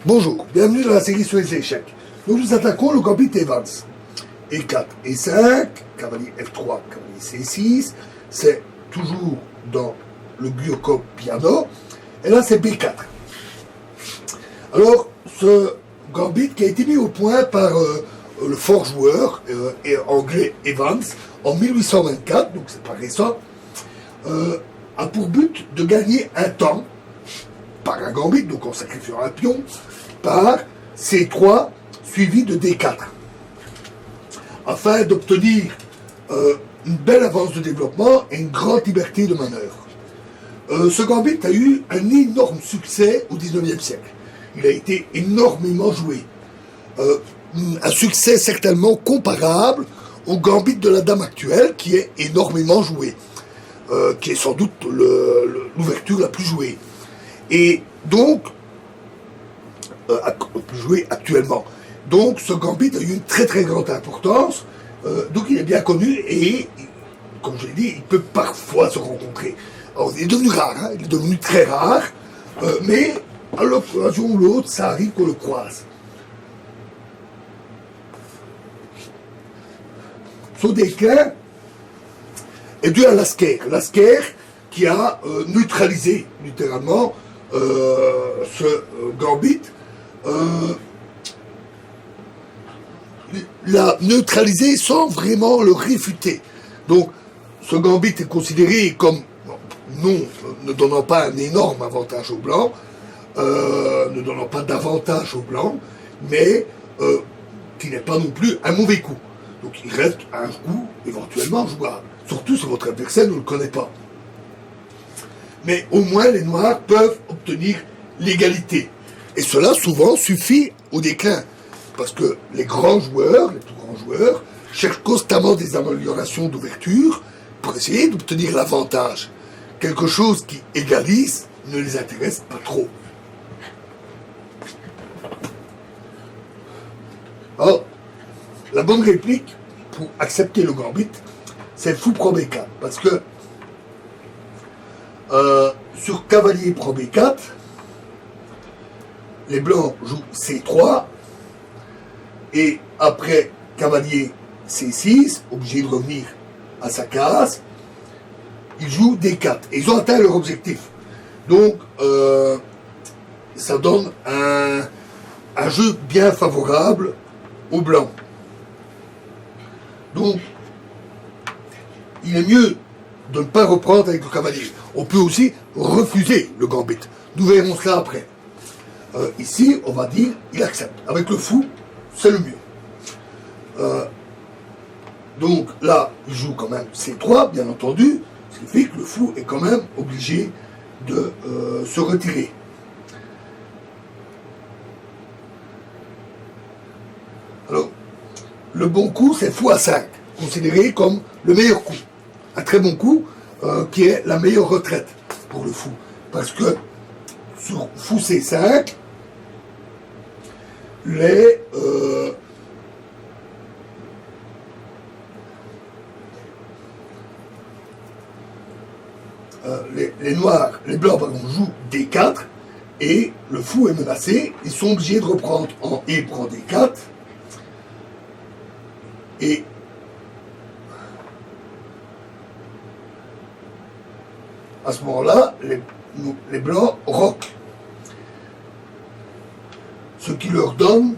Bonjour, bienvenue dans la série sur les échecs. Nous nous attaquons le gambit Evans. E4, E5, cavalier F3, cavalier C6, c'est toujours dans le Gyokop piano, et là c'est B4. Alors, ce gambit qui a été mis au point par le fort joueur anglais Evans en 1824, donc c'est pas récent, a pour but de gagner un temps par un gambit, donc en sacrifiant un pion, par C3 suivi de D4, afin d'obtenir une belle avance de développement et une grande liberté de manœuvre. Ce gambit a eu un énorme succès au XIXe siècle. Il a été énormément joué. Un succès certainement comparable au gambit de la dame actuelle, qui est énormément joué, qui est sans doute l'ouverture la plus jouée. Et donc, plus joué actuellement. Donc, ce gambit a eu une très très grande importance. Donc, il est bien connu et, comme je l'ai dit, il peut parfois se rencontrer. Alors, il est devenu rare, hein, il est devenu très rare, mais à l'occasion ou l'autre, ça arrive qu'on le croise. Son déclin est dû à Lasker. Lasker qui a neutralisé littéralement ce gambit, l'a neutralisé sans vraiment le réfuter. Donc, ce gambit est considéré comme, non, ne donnant pas un énorme avantage aux Blancs, ne donnant pas d'avantage aux Blancs, mais qui n'est pas non plus un mauvais coup. Donc, il reste un coup éventuellement jouable, surtout si votre adversaire ne le connaît pas. Mais au moins les Noirs peuvent obtenir l'égalité. Et cela souvent suffit au déclin. Parce que les grands joueurs, les plus grands joueurs, cherchent constamment des améliorations d'ouverture pour essayer d'obtenir l'avantage. Quelque chose qui égalise ne les intéresse pas trop. Alors, la bonne réplique pour accepter le gambit, c'est fou prend B4. Parce que sur cavalier prend B4, les blancs jouent C3, et après cavalier C6, obligé de revenir à sa case, ils jouent D4. Et ils ont atteint leur objectif. Donc, ça donne un jeu bien favorable aux blancs. Donc, il est mieux de ne pas reprendre avec le cavalier. On peut aussi refuser le gambit. Nous verrons cela après. Ici, on va dire, il accepte. Avec le fou, c'est le mieux. Donc là, il joue quand même C3, bien entendu, ce qui fait que le fou est quand même obligé de se retirer. Alors, le bon coup, c'est fou à 5, considéré comme le meilleur coup. Un très bon coup, qui est la meilleure retraite pour le fou. Parce que sur fou C5, les noirs, les blancs, pardon, jouent D4 et le fou est menacé. Ils sont obligés de reprendre en E prend D4 et à ce moment-là, les blancs roquent. Ce qui leur donne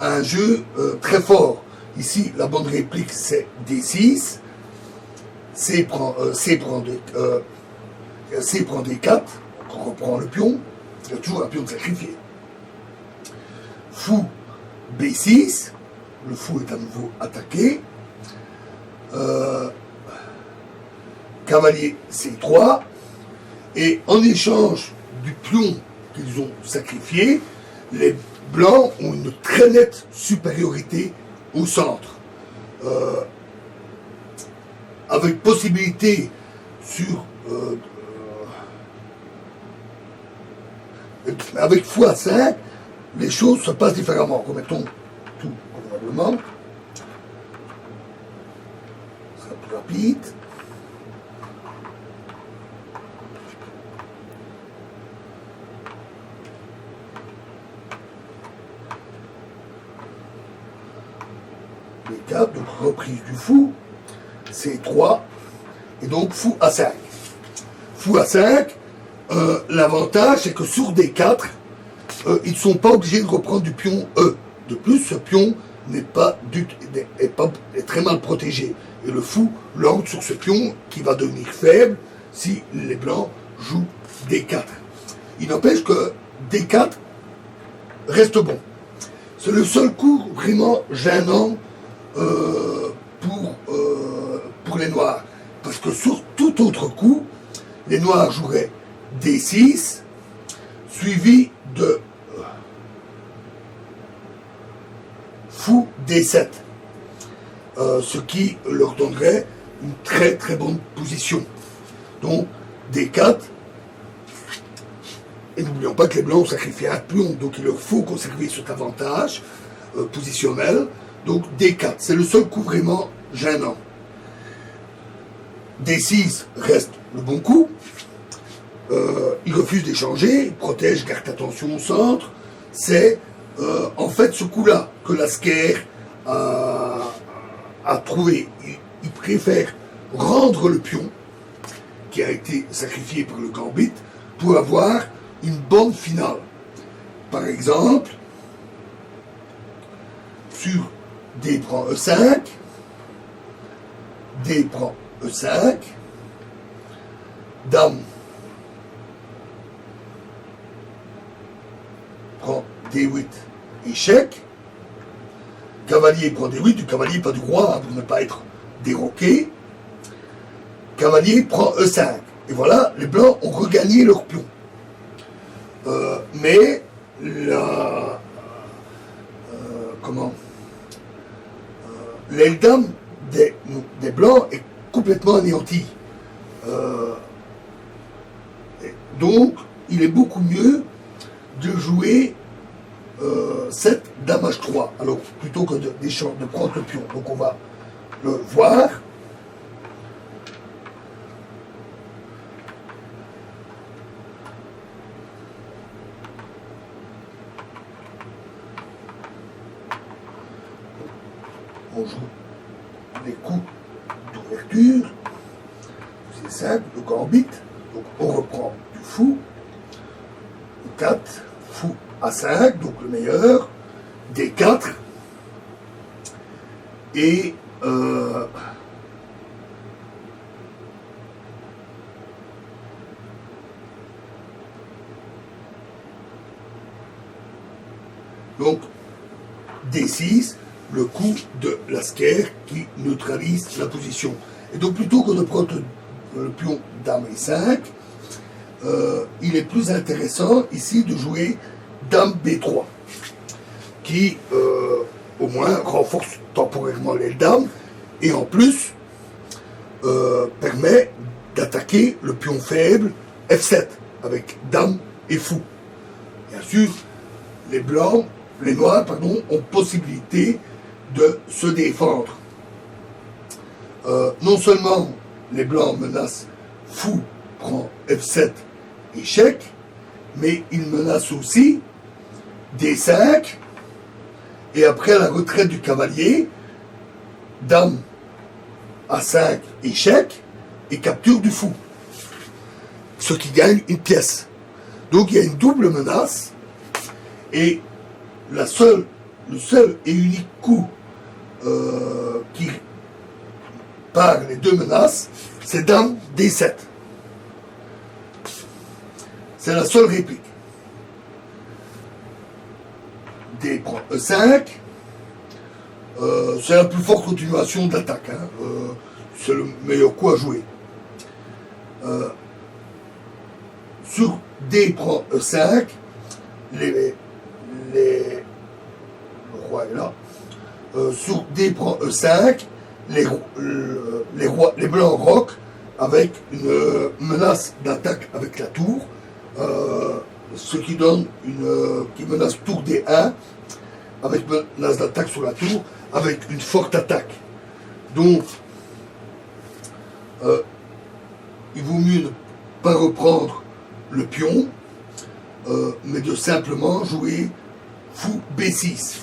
un jeu très fort. Ici, la bonne réplique, c'est D6. C prend D4. On reprend le pion. Il y a toujours un pion de sacrifié. Fou B6. Le fou est à nouveau attaqué. Cavalier C3. Et en échange du pion qu'ils ont sacrifié, les blancs ont une très nette supériorité au centre. Avec possibilité sur... avec x5, les choses se passent différemment. Remettons tout convenablement. Ce sera plus rapide. D4, donc reprise du fou, C3, et donc fou A5. Fou A5, l'avantage c'est que sur D4, ils ne sont pas obligés de reprendre du pion E. De plus, ce pion est très mal protégé. Et le fou lance sur ce pion qui va devenir faible si les blancs jouent D4. Il n'empêche que D4 reste bon. C'est le seul coup vraiment gênant pour les noirs. Parce que sur tout autre coup, les noirs joueraient D6, suivi de fou D7. Ce qui leur donnerait une très très bonne position. Donc D4. Et n'oublions pas que les blancs ont sacrifié un pion, donc il leur faut conserver cet avantage positionnel. Donc D4, c'est le seul coup vraiment gênant. D6 reste le bon coup. Il refuse d'échanger, il protège, garde attention au centre. C'est en fait ce coup-là que Lasker a trouvé. Il préfère rendre le pion qui a été sacrifié par le gambit pour avoir une bonne finale. Par exemple, sur D prend E5, D prend E5, Dame prend D8, échec, Cavalier prend D8, du cavalier pas du roi, hein, pour ne pas être déroqué, Cavalier prend E5. Et voilà, les blancs ont regagné leur pion. Mais l'aile dame des blancs est complètement anéantie. Donc, il est beaucoup mieux de jouer 7 dame H3, alors plutôt que de prendre le pion. Donc, on va le voir. On joue les coups d'ouverture, c'est simple, le gambit, donc on reprend du fou, 4, fou A5, donc le meilleur, D4, et donc D6, le coup de Lasker qui neutralise la position. Et donc plutôt que de prendre le pion Dame E5, il est plus intéressant ici de jouer Dame B3, qui au moins renforce temporairement l'aile Dame, et en plus permet d'attaquer le pion faible F7, avec Dame et Fou. Bien sûr, les noirs ont possibilité de se défendre. Non seulement les blancs menacent fou prend F7 échec, mais ils menacent aussi D5 et après la retraite du cavalier, dame A5 échec et capture du fou, ce qui gagne une pièce. Donc il y a une double menace et le seul et unique coup qui par les deux menaces, c'est dame D7. C'est la seule réplique. D prend E5. C'est la plus forte continuation de l'attaque. Hein. C'est le meilleur coup à jouer. Sur D prend E5, le roi est là. Sur D prend E5, les blancs roquent avec une menace d'attaque avec la tour, ce qui donne qui menace tour D1 avec menace d'attaque sur la tour avec une forte attaque. Donc il vaut mieux ne pas reprendre le pion, mais de simplement jouer fou B6.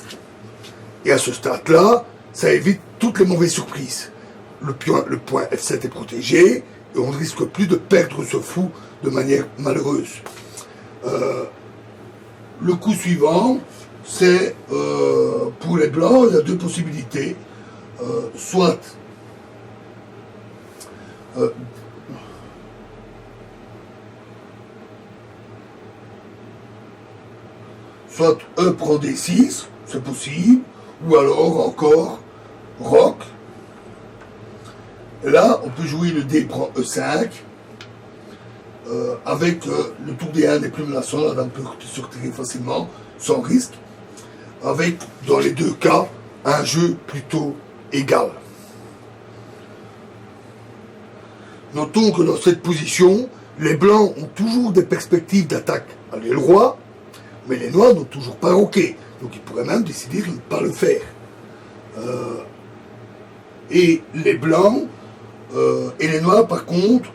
Et à ce stade-là, ça évite toutes les mauvaises surprises. Le point F7 est protégé, et on ne risque plus de perdre ce fou de manière malheureuse. Le coup suivant, c'est pour les blancs, il y a deux possibilités. Soit E prend D6, c'est possible, ou alors encore Roc. Et là, on peut jouer le D prend E5, avec le tour D1 n'est plus menaçant, la dame peut se retirer facilement, sans risque, avec, dans les deux cas, un jeu plutôt égal. Notons que dans cette position, les blancs ont toujours des perspectives d'attaque à l'aile roi, mais les noirs n'ont toujours pas roqué, donc ils pourraient même décider de ne pas le faire. Et les blancs et les noirs, par contre,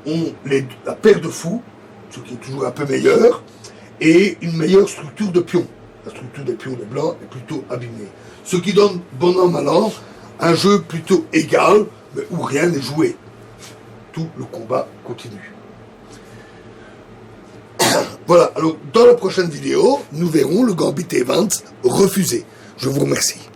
ont la paire de fous, ce qui est toujours un peu meilleur, et une meilleure structure de pions. La structure des pions des blancs est plutôt abîmée. Ce qui donne, bon an, mal an, un jeu plutôt égal, mais où rien n'est joué. Tout le combat continue. Voilà, alors dans la prochaine vidéo, nous verrons le gambit Evans refusé. Je vous remercie.